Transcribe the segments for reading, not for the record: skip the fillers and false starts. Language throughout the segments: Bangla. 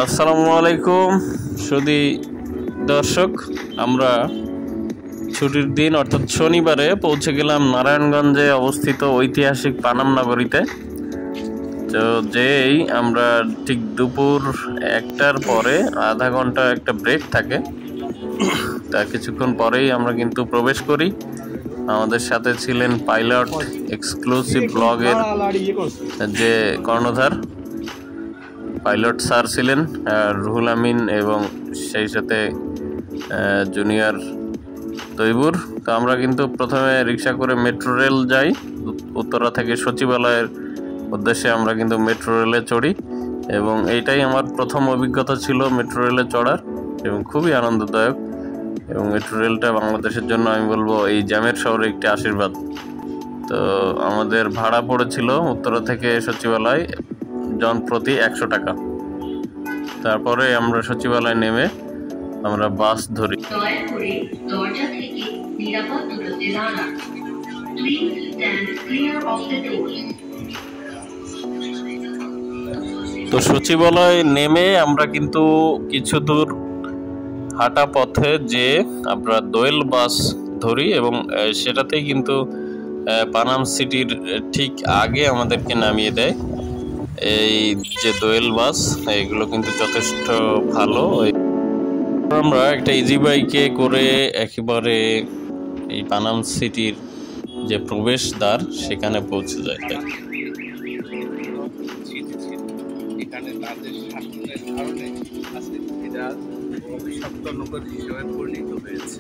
আসসালামু আলাইকুম সুধী দর্শক, আমরা ছুটির দিন অর্থাৎ শনিবারে পৌঁছে গেলাম নারায়ণগঞ্জে অবস্থিত ঐতিহাসিক পানাম নগরীতে। তো যেই আমরা ঠিক দুপুর 1টার পরে আধা ঘন্টা একটা ব্রেক থাকে, তার কিছুক্ষণ পরেই আমরা কিন্তু প্রবেশ করি। আমাদের সাথে ছিলেন পাইলট এক্সক্লুসিভ ব্লগের যে কর্ণধার পাইলট স্যার ছিলেন রুহুল আমিন, এবং সেই সাথে জুনিয়র তৈবুর। তো আমরা কিন্তু প্রথমে রিক্সা করে মেট্রো রেল যাই, উত্তরা থেকে সচিবালয়ের উদ্দেশ্যে আমরা কিন্তু মেট্রো রেলে চড়ি, এবং এইটাই আমার প্রথম অভিজ্ঞতা ছিল মেট্রো রেলে চড়ার, এবং খুবই আনন্দদায়ক। এবং মেট্রো রেলটা বাংলাদেশের জন্য আমি বলবো এই জ্যামের শহরে একটি আশীর্বাদ। তো আমাদের ভাড়া পড়েছিল উত্তরা থেকে সচিবালয় জন প্রতি 100 টাকা। তারপরে আমরা সচিবালয় নেমে আমরা বাস ধরি। তো সচিবালয় নেমে আমরা কিন্তু কিছু দূর হাঁটা পথে যে আমরা দোয়েল বাস ধরি, এবং সেটাতেই কিন্তু পানাম সিটির ঠিক আগে আমাদেরকে নামিয়ে দেয়। এই যে দোয়েল বাস, এগুলো কিন্তু যথেষ্ট ভালো। আমরা একটা ইজি বাইকে করে একেবারে এই পানাম সিটির যে প্রবেশদ্বার সেখানে পৌঁছে যায়। এখানে তাদের শাসনের কারণে আজকে এটা অভিশপ্ত নগরী হিসেবে পরিণত হয়েছে।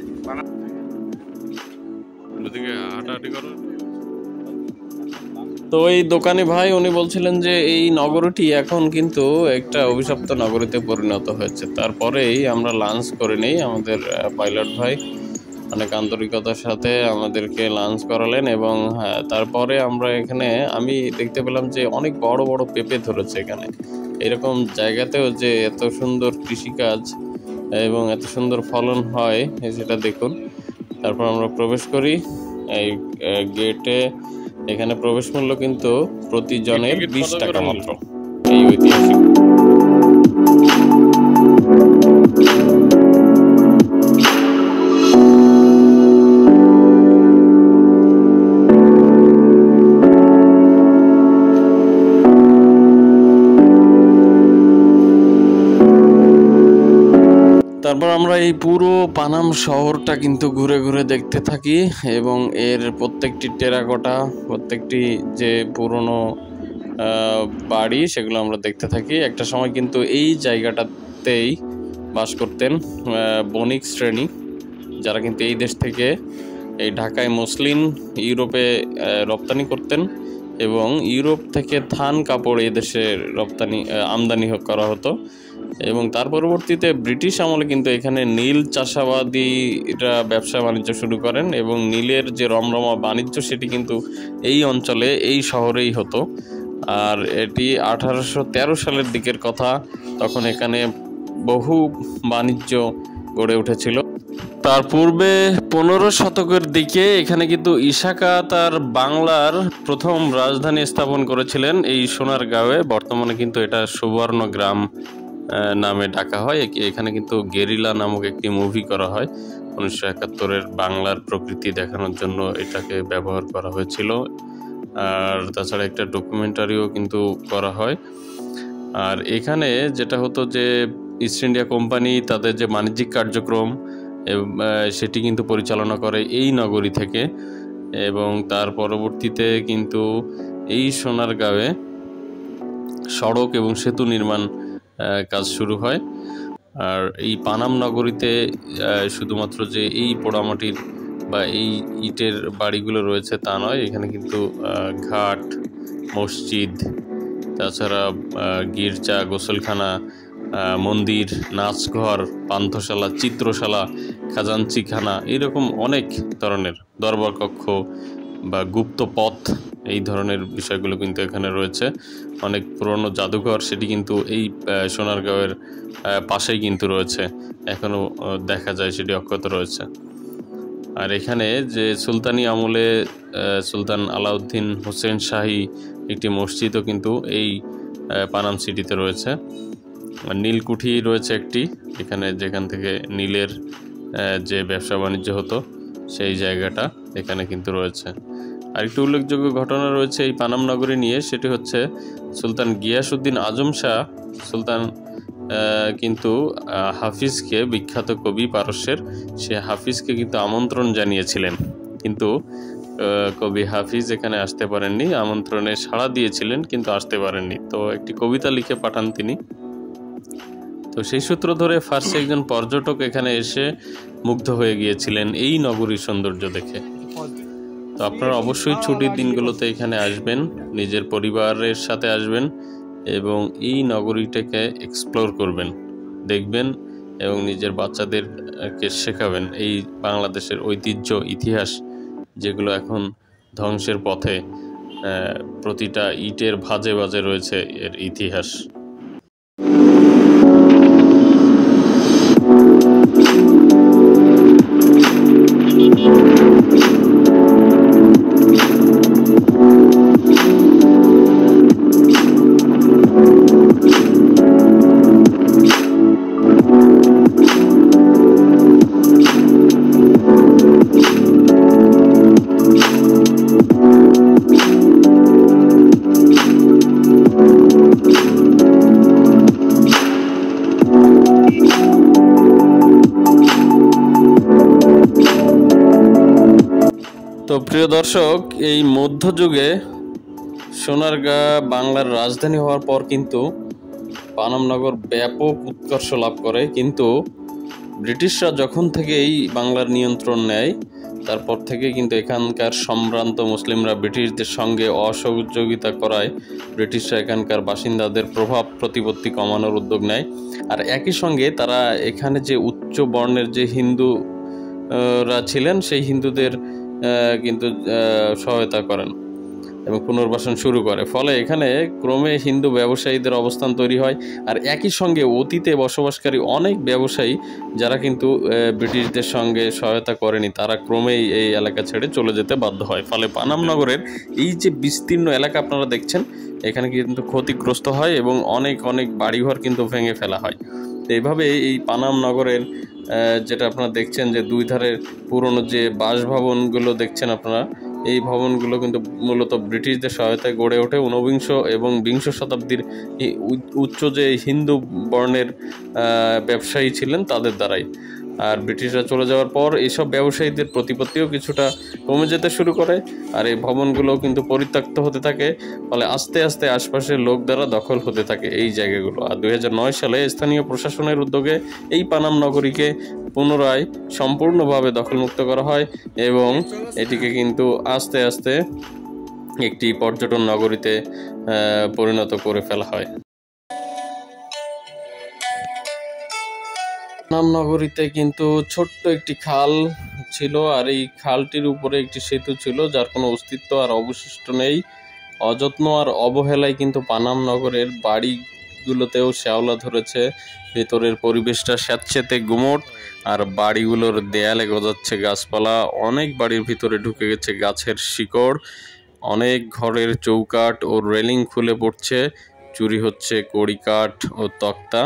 তো এই দোকানি ভাই উনি বলছিলেন যে এই নগরীটি এখন কিন্তু একটা অভিশপ্ত নগরীতে পরিণত হয়েছে। তারপরেই আমরা লাঞ্চ করে নেই। আমাদের পাইলট ভাই অনেক আন্তরিকতার সাথে আমাদেরকে লাঞ্চ করালেন, এবং তারপরে আমরা এখানে আমি দেখতে পেলাম যে অনেক বড় বড় পেঁপে ধরেছে এখানে। এরকম জায়গাতেও যে এত সুন্দর কৃষিকাজ এবং এত সুন্দর ফলন হয় সেটা দেখুন। তারপর আমরা প্রবেশ করি এই গেটে। এখানে প্রবেশ মূল্য কিন্তু প্রতি জনের 20 টাকা মাত্র। এই ঐতিহাসিক তারপর আমরা এই পুরো পানাম শহরটা কিন্তু ঘুরে ঘুরে দেখতে থাকি, এবং এর প্রত্যেকটি টেরাকোটা, প্রত্যেকটি যে পুরনো বাড়ি সেগুলো আমরা দেখতে থাকি। একটা সময় কিন্তু এই জায়গাটাতেই বাস করতেন বণিক শ্রেণী, যারা কিন্তু এই দেশ থেকে এই ঢাকায় মসলিন ইউরোপে রপ্তানি করতেন, এবং ইউরোপ থেকে থান কাপড় এই দেশে আমদানি করা হতো। এবং তার পরবর্তীতে ব্রিটিশ আমলে কিন্তু এখানে নীল চাষাবাদীরা ব্যবসা বাণিজ্য শুরু করেন, এবং নীলের যে রমরমা বাণিজ্য সেটি কিন্তু এই অঞ্চলে, এই শহরেই হতো। আর এটি 1813 সালের দিকের কথা। তখন এখানে বহু বাণিজ্য গড়ে উঠেছিল। তার পূর্বে 15 শতকের দিকে এখানে কিন্তু ইসাকা তার বাংলার প্রথম রাজধানী স্থাপন করেছিলেন এই সোনারগাঁওয়ে। বর্তমানে কিন্তু এটা সুবর্ণ গ্রাম নামে ডাকা হয়। এখানে কিন্তু গেরিলা নামক একটি মুভি করা হয় 1971-এর বাংলার প্রকৃতি দেখানোর জন্য এটাকে ব্যবহার করা হয়েছিল। আর তাছাড়া একটা ডকুমেন্টারিও কিন্তু করা হয়। আর এখানে যেটা হতো যে ইস্ট ইন্ডিয়া কোম্পানি তাদের যে বাণিজ্যিক কার্যক্রম সেটি কিন্তু পরিচালনা করে এই নগরী থেকে, এবং তার পরবর্তীতে কিন্তু এই সোনারগাঁওয়ে সড়ক এবং সেতু নির্মাণ কাজ শুরু হয়। আর এই পানাম নগরীতে শুধুমাত্র যে এই পোড়ামাটির বা এই ইটের বাড়িগুলো রয়েছে তা নয়, এখানে কিন্তু ঘাট, মসজিদ, তাছাড়া গির্জা, গোসলখানা, মন্দির, নাচঘর, পান্থশালা, চিত্রশালা, খাজাঞ্চিখানা, এরকম অনেক ধরনের দরবার কক্ষ বা গুপ্ত পথ, এই ধরনের বিষয়গুলো কিন্তু এখানে রয়েছে। অনেক পুরনো জাদুঘর, সেটি কিন্তু এই সোনারগাঁওয়ের পাশেই কিন্তু রয়েছে, এখনও দেখা যায়, সেটি অক্ষত রয়েছে। আর এখানে যে সুলতানি আমলে সুলতান আলাউদ্দিন হোসেন শাহী একটি মসজিদও কিন্তু এই পানাম সিটিতে রয়েছে। নীলকুঠি রয়েছে একটি, এখানে যেখান থেকে নীলের যে ব্যবসা বাণিজ্য হতো সেই জায়গাটা এখানে কিন্তু রয়েছে। আরেকটি উল্লেখযোগ্য ঘটনা রয়েছে এই পানাম নগরী নিয়ে, সেটি হচ্ছে সুলতান গিয়াসউদ্দিন আজম শাহ সুলতান কিন্তু হাফিজকে, বিখ্যাত কবি পারস্যের, সে হাফিজকে কিন্তু আমন্ত্রণ জানিয়েছিলেন, কিন্তু কবি হাফিজ এখানে আসতে পারেননি। আমন্ত্রণে সাড়া দিয়েছিলেন কিন্তু আসতে পারেননি, তো একটি কবিতা লিখে পাঠান তিনি। তো সেই সূত্র ধরে ফার্সি একজন পর্যটক এখানে এসে মুগ্ধ হয়ে গিয়েছিলেন এই নগরীর সৌন্দর্য দেখে। তো আপনারা অবশ্যই ছুটির দিনগুলোতে এখানে আসবেন, নিজের পরিবারের সাথে আসবেন এবং এই নগরীটাকে এক্সপ্লোর করবেন, দেখবেন এবং নিজের বাচ্চাদেরকে শেখাবেন এই বাংলাদেশের ঐতিহ্য, ইতিহাস, যেগুলো এখন ধ্বংসের পথে। প্রতিটা ইটের ভাঁজে ভাঁজে রয়েছে এর ইতিহাস। তো প্রিয় দর্শক, এই মধ্যযুগে সোনারগাঁ বাংলার রাজধানী হওয়ার পর কিন্তু পানামনগর ব্যাপক উৎকর্ষ লাভ করে, কিন্তু ব্রিটিশরা যখন থেকে এই বাংলার নিয়ন্ত্রণ নেয় তারপর থেকে কিন্তু এখানকার সম্ভ্রান্ত মুসলিমরা ব্রিটিশদের সঙ্গে অসহযোগিতা করায় ব্রিটিশরা এখানকার বাসিন্দাদের প্রভাব প্রতিপত্তি কমানোর উদ্যোগ নেয়। আর একই সঙ্গে তারা এখানে যে উচ্চ বর্ণের যে হিন্দুরা ছিলেন সেই হিন্দুদের কিন্তু সহায়তা করেন এবং পুনর্বাসন শুরু করে। ফলে এখানে ক্রমে হিন্দু ব্যবসায়ীদের অবস্থান তৈরি হয়। আর একই সঙ্গে অতীতে বসবাসকারী অনেক ব্যবসায়ী যারা কিন্তু ব্রিটিশদের সঙ্গে সহায়তা করেনি, তারা ক্রমেই এই এলাকা ছেড়ে চলে যেতে বাধ্য হয়। ফলে পানাম নগরের এই যে বিস্তীর্ণ এলাকা আপনারা দেখছেন, এখানে কিন্তু ক্ষতিগ্রস্ত হয় এবং অনেক অনেক বাড়িঘর কিন্তু ভেঙে ফেলা হয়। তো এইভাবে এই পানাম নগরের যেটা আপনারা দেখছেন যে দুই ধারের পুরনো যে বাসভবনগুলো দেখছেন আপনারা, এই ভবনগুলো কিন্তু মূলত ব্রিটিশদের সহায়তায় গড়ে ওঠে ঊনবিংশ এবং বিংশ শতাব্দীর উচ্চ যে হিন্দু বর্ণের ব্যবসায়ী ছিলেন তাদের দ্বারাই। আর ব্রিটিশরা চলে যাওয়ার পর এইসব ব্যবসায়ীদের প্রতিপত্তিও কিছুটা কমে যেতে শুরু করে, আর এই ভবনগুলো কিন্তু পরিত্যক্ত হতে থাকে। ফলে আস্তে আস্তে আশপাশের লোক দ্বারা দখল হতে থাকে এই জায়গাগুলো। আর 2009 সালে স্থানীয় প্রশাসনের উদ্যোগে এই পানাম নগরীকে পুনরায় সম্পূর্ণভাবে দখলমুক্ত করা হয় এবং এটিকে কিন্তু আস্তে আস্তে একটি পর্যটন নগরীতে পরিণত করে ফেলা হয়। পানাম নগরীতে কিন্তু ছোট্ট একটি খাল ছিল, আর এই খালটির উপরে একটি সেতু ছিল যার কোনো অস্তিত্ব আর অবশিষ্ট নেই। অযত্ন আর অবহেলায় কিন্তু পানাম নগরের বাড়িগুলোতেও শ্যাওলা ধরেছে, ভেতরের পরিবেশটা স্যাঁতসেঁতে গুমট, আর বাড়িগুলোর দেয়ালে গজাচ্ছে গাছপালা। অনেক বাড়ির ভিতরে ঢুকে গেছে গাছের শিকড়, অনেক ঘরের চৌকাঠ ও রেলিং খুলে পড়ছে, চুরি হচ্ছে কড়িকাঠ ও তক্তা।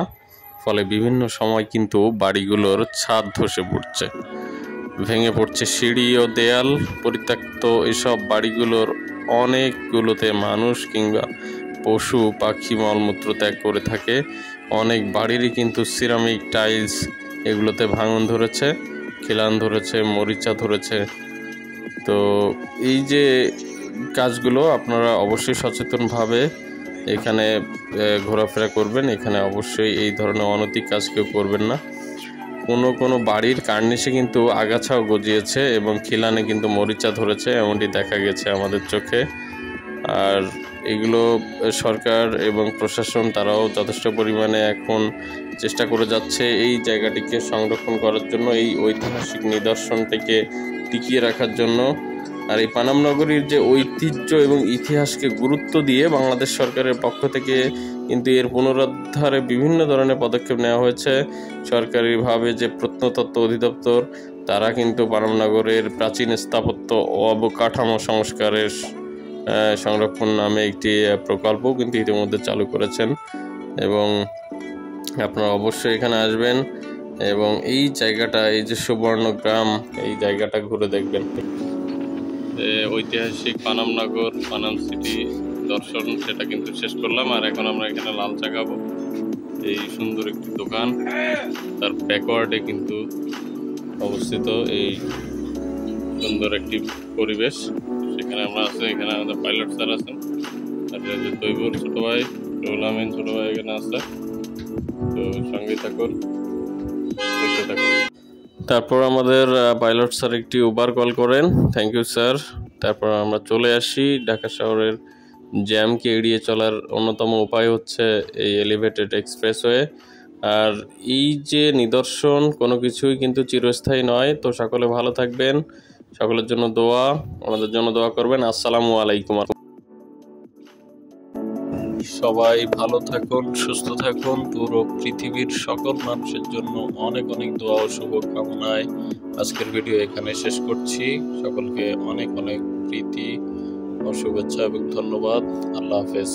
ফলে বিভিন্ন সময় কিন্তু বাড়িগুলোর ছাদ ধসে পড়ছে, ভেঙে পড়ছে সিঁড়ি ও দেয়াল। পরিত্যক্ত এসব বাড়িগুলোর অনেকগুলোতে মানুষ কিংবা পশু পাখি মলমূত্র ত্যাগ করে থাকে। অনেক বাড়িরই কিন্তু সিরামিক টাইলস এগুলোতে ভাঙন ধরেছে, খিলান ধরেছে, মরিচা ধরেছে। তো এই যে কাজগুলো আপনারা অবশ্যই সচেতনভাবে এখানে ঘোরাফেরা করবেন। এখানে অবশ্যই এই ধরনের অনৈতিক কাজ কেউ করবেন না। কোনো বাড়ির কার্নিশে কিন্তু আগাছাও গজিয়েছে এবং খিলানে কিন্তু মরিচা ধরেছে, এমনটি দেখা গেছে আমাদের চোখে। আর এগুলো সরকার এবং প্রশাসন তারাও যথেষ্ট পরিমাণে এখন চেষ্টা করে যাচ্ছে এই জায়গাটিকে সংরক্ষণ করার জন্য, এই ঐতিহাসিক নিদর্শনটিকে টিকিয়ে রাখার জন্য। আর এই পানাম নগরীর যে ঐতিহ্য এবং ইতিহাসকে গুরুত্ব দিয়ে বাংলাদেশ সরকারের পক্ষ থেকে কিন্তু এর পুনরুদ্ধারে বিভিন্ন ধরনের পদক্ষেপ নেওয়া হয়েছে। সরকারিভাবে যে প্রত্নতত্ত্ব অধিদপ্তর, তারা কিন্তু পানাম নগরের প্রাচীন স্থাপত্য ও অবকাঠামো সংস্কারের সংরক্ষণ নামে একটি প্রকল্প কিন্তু ইতিমধ্যে চালু করেছেন এবং আপনারা অবশ্যই এখানে আসবেন এবং এই জায়গাটা, এই যে সুবর্ণ গ্রাম, এই জায়গাটা ঘুরে দেখবেন। ঐতিহাসিক পানামনগর, পানাম সিটি দর্শন সেটা কিন্তু শেষ করলাম। আর এখন আমরা এখানে লাল চা খাবো। এই সুন্দর একটি দোকান, তার ব্যাকওয়ার্ডে কিন্তু অবস্থিত এই সুন্দর একটি পরিবেশ। সেখানে আমরা আছি, এখানে আমাদের পাইলট স্যার আছেন, আর তৈবুর ছোট ভাই, রুহুল আমিন ছোট ভাই এখানে আছে। তো সঙ্গে থাকুন, দেখতে থাকুন। তারপর আমাদের পাইলট স্যার একটি উবার কল করেন, থ্যাংক ইউ স্যার। তারপর আমরা চলে আসি। ঢাকা শহরের জ্যামকে এড়িয়ে চলার অন্যতম উপায় হচ্ছে এই এলিভেটেড এক্সপ্রেসওয়ে। আর এই যে নিদর্শন, কোনো কিছুই কিন্তু চিরস্থায়ী নয়। তো সকলে ভালো থাকবেন, সকলের জন্য দোয়া, আমাদের জন্য দোয়া করবেন। আসসালামু আলাইকুম। সবাই ভালো থাকুন, সুস্থ থাকুন। পুরো পৃথিবীর সকল মানুষের জন্য অনেক অনেক দোয়া ও শুভকামনায় আজকের ভিডিও এখানে শেষ করছি। সকলকে অনেক অনেক প্রীতি ও শুভেচ্ছা এবং ধন্যবাদ। আল্লাহ হাফেজ।